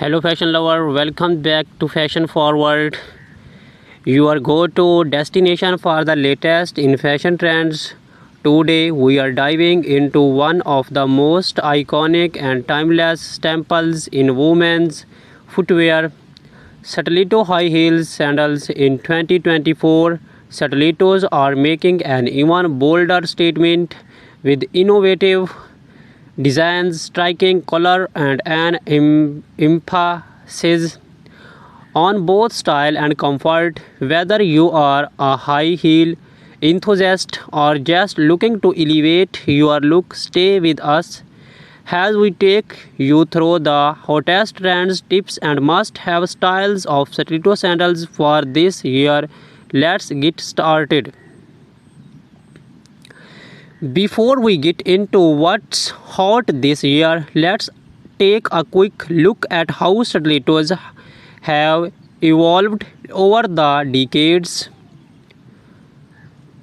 Hello fashion lover, welcome back to Fashion Forward, your go-to destination for the latest in fashion trends. Today we are diving into one of the most iconic and timeless staples in women's footwear, Stiletto high heels sandals. In 2024, stilettos are making an even bolder statement with innovative designs, striking color, and an emphasis on both style and comfort. Whether you are a high heel enthusiast or just looking to elevate your look, stay with us as we take you through the hottest trends, tips, and must have styles of stiletto sandals for this year. Let's get started. Before we get into what's hot this year, let's take a quick look at how stilettos have evolved over the decades.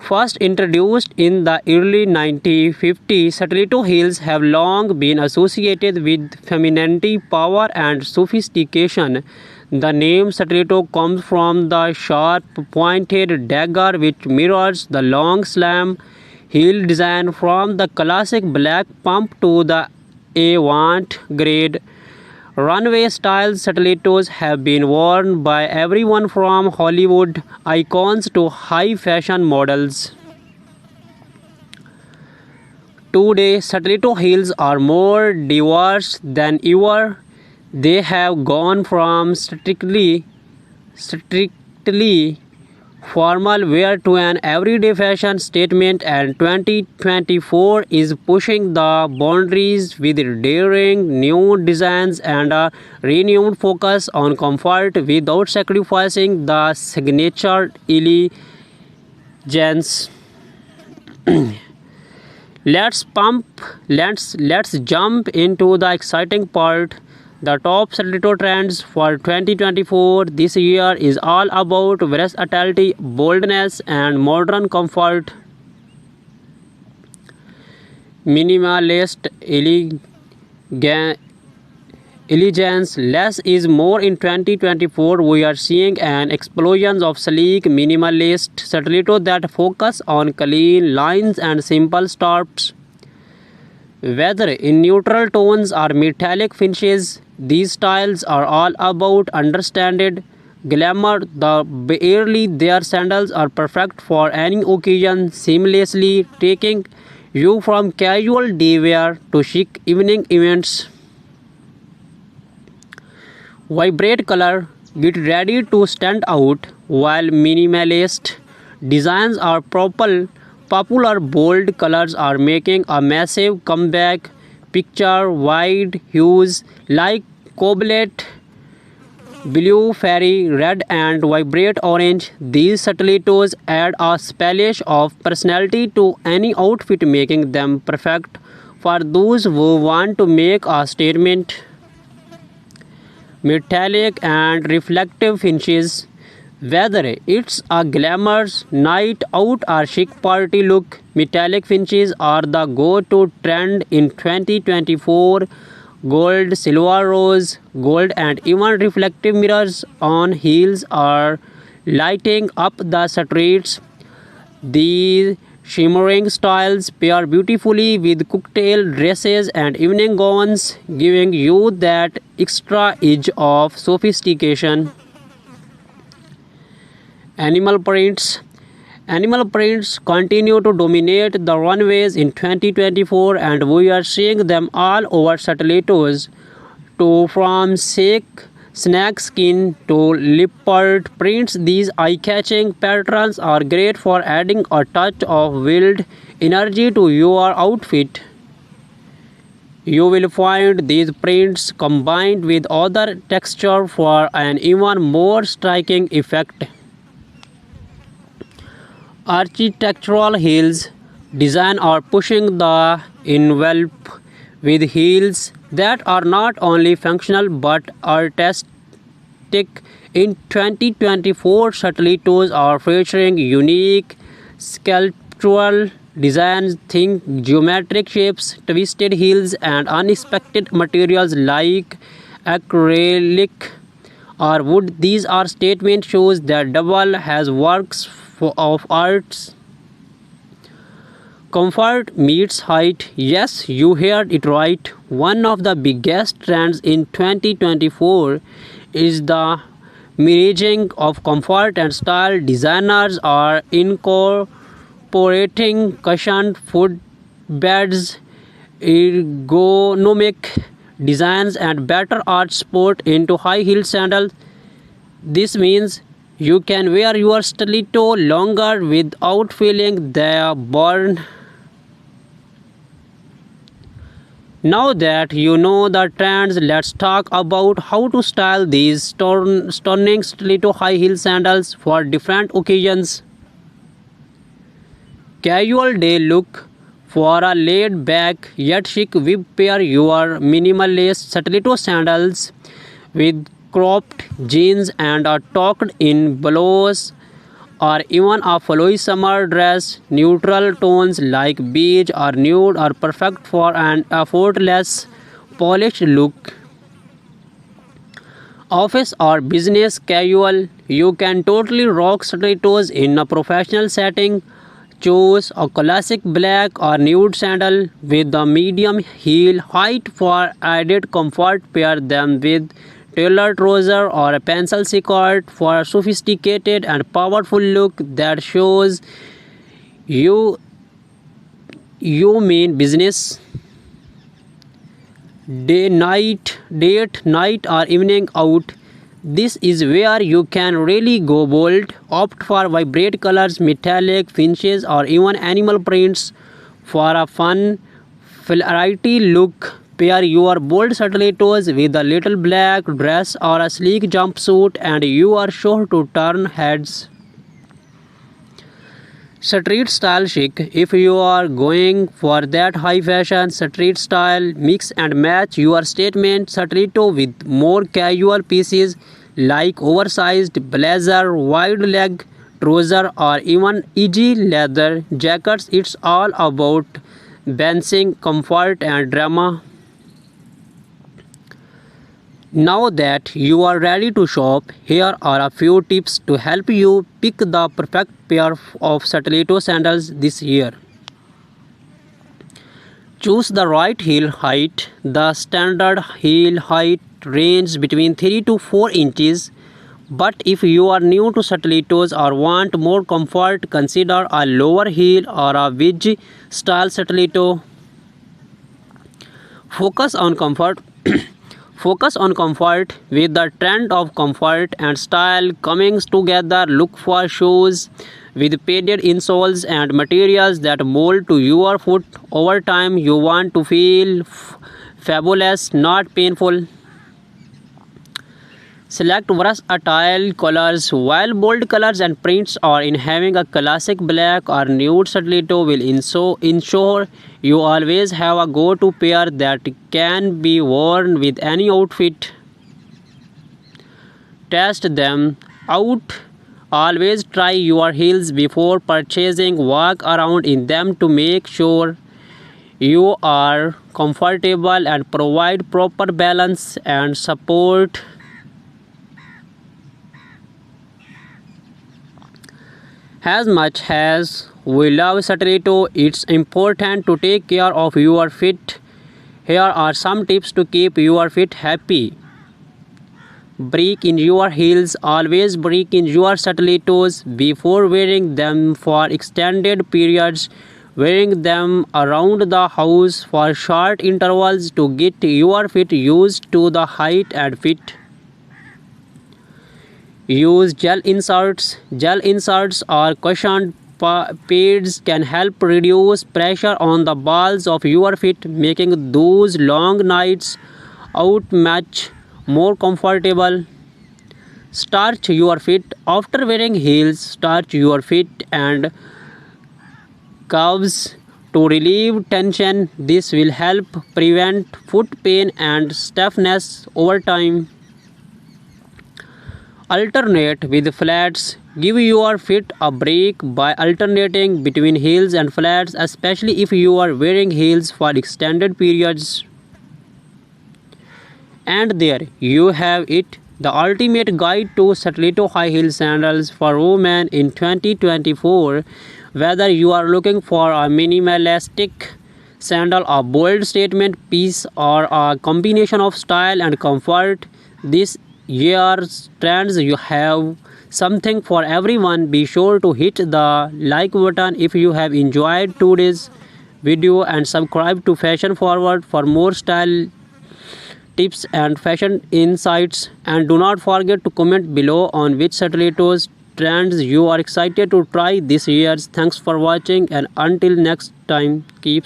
First introduced in the early 1950s, stiletto heels have long been associated with femininity, power, and sophistication. The name stiletto comes from the sharp, pointed dagger which mirrors the long slam heel design from the classic black pump to the avant-garde runway style. Stilettos have been worn by everyone from Hollywood icons to high fashion models. Today, stiletto heels are more diverse than ever. They have gone from strictly formal wear to an everyday fashion statement, and 2024 is pushing the boundaries with daring new designs and a renewed focus on comfort without sacrificing the signature elegance. Let's jump into the exciting part. The top stiletto trends for 2024 this year is all about versatility, boldness, and modern comfort. Minimalist elegance, less is more. In 2024, we are seeing an explosion of sleek minimalist stiletto that focus on clean lines and simple stops. Whether in neutral tones or metallic finishes, these styles are all about understated glamour. The barely their sandals are perfect for any occasion, seamlessly taking you from casual day wear to chic evening events. Vibrant color, get ready to stand out. While minimalist designs are popular, bold colors are making a massive comeback. Picture wide hues like cobalt blue, fairy red, and vibrant orange. These stilettos add a splash of personality to any outfit, making them perfect for those who want to make a statement. Metallic and reflective finishes. Whether it's a glamorous night out or chic party look, metallic finishes are the go-to trend in 2024. Gold, silver, rose, gold, and even reflective mirrors on heels are lighting up the streets. These shimmering styles pair beautifully with cocktail dresses and evening gowns, giving you that extra edge of sophistication. Animal prints. Animal prints continue to dominate the runways in 2024, and we are seeing them all over stilettos, to from snake skin to leopard prints. These eye-catching patterns are great for adding a touch of wild energy to your outfit. You will find these prints combined with other texture for an even more striking effect. Architectural heels design are pushing the envelope with heels that are not only functional but artistic. In 2024, stilettos are featuring unique sculptural designs. Think geometric shapes, twisted heels, and unexpected materials like acrylic or wood. These are statement shows that double has works of arts. Comfort meets height. Yes, you heard it right. One of the biggest trends in 2024 is the merging of comfort and style. Designers are incorporating cushioned footbeds, ergonomic designs, and better art support into high-heeled sandals. This means you can wear your stiletto longer without feeling the burn. Now that you know the trends, let's talk about how to style these stunning stiletto high heel sandals for different occasions. Casual day look. For a laid back yet chic vibe, pair your minimalist stiletto sandals with cropped jeans and a tucked in blouse or even a flowy summer dress. Neutral tones like beige or nude are perfect for an effortless, polished look. Office or business casual, you can totally rock stilettos in a professional setting. Choose a classic black or nude sandal with a medium heel height for added comfort. Pair them with tailored trouser or a pencil skirt for a sophisticated and powerful look that shows you you mean business. Date night or evening out. This is where you can really go bold. Opt for vibrant colors, metallic finishes, or even animal prints for a fun, flighty look. Pair your bold stilettos with a little black dress or a sleek jumpsuit, and you are sure to turn heads. Street style chic. If you are going for that high fashion street style, mix and match your statement stiletto with more casual pieces like oversized blazer, wide leg trouser, or even easy leather jackets. It's all about balancing comfort and drama. Now that you are ready to shop, here are a few tips to help you pick the perfect pair of stiletto sandals this year. Choose the right heel height. The standard heel height ranges between 3 to 4 inches. But if you are new to stilettos or want more comfort, consider a lower heel or a wedge style stiletto. Focus on comfort. Focus on comfort. With the trend of comfort and style coming together, look for shoes with padded insoles and materials that mold to your foot. Over time, you want to feel fabulous, not painful. Select versatile colors. While bold colors and prints are in, having a classic black or nude stiletto will ensure you always have a go-to pair that can be worn with any outfit. Test them out. Always try your heels before purchasing. Walk around in them to make sure you are comfortable and provide proper balance and support. As much as we love stiletto, it's important to take care of your feet. Here are some tips to keep your feet happy. Break in your heels. Always break in your stilettos before wearing them for extended periods. Wearing them around the house for short intervals to get your feet used to the height and fit. Use gel inserts. Gel inserts or cushioned pads can help reduce pressure on the balls of your feet, making those long nights out much more comfortable. Starch your feet. After wearing heels, starch your feet and calves to relieve tension. This will help prevent foot pain and stiffness over time. Alternate with flats. Give your feet a break by alternating between heels and flats, especially if you are wearing heels for extended periods. And there you have it, the ultimate guide to stiletto high heel sandals for women in 2024. Whether you are looking for a minimalistic sandal, a bold statement piece, or a combination of style and comfort, this year's trends you have something for everyone. Be sure to hit the like button if you have enjoyed today's video and subscribe to Fashion Forward for more style tips and fashion insights, and do not forget to comment below on which stilettos trends you are excited to try this year. Thanks for watching, and until next time, keep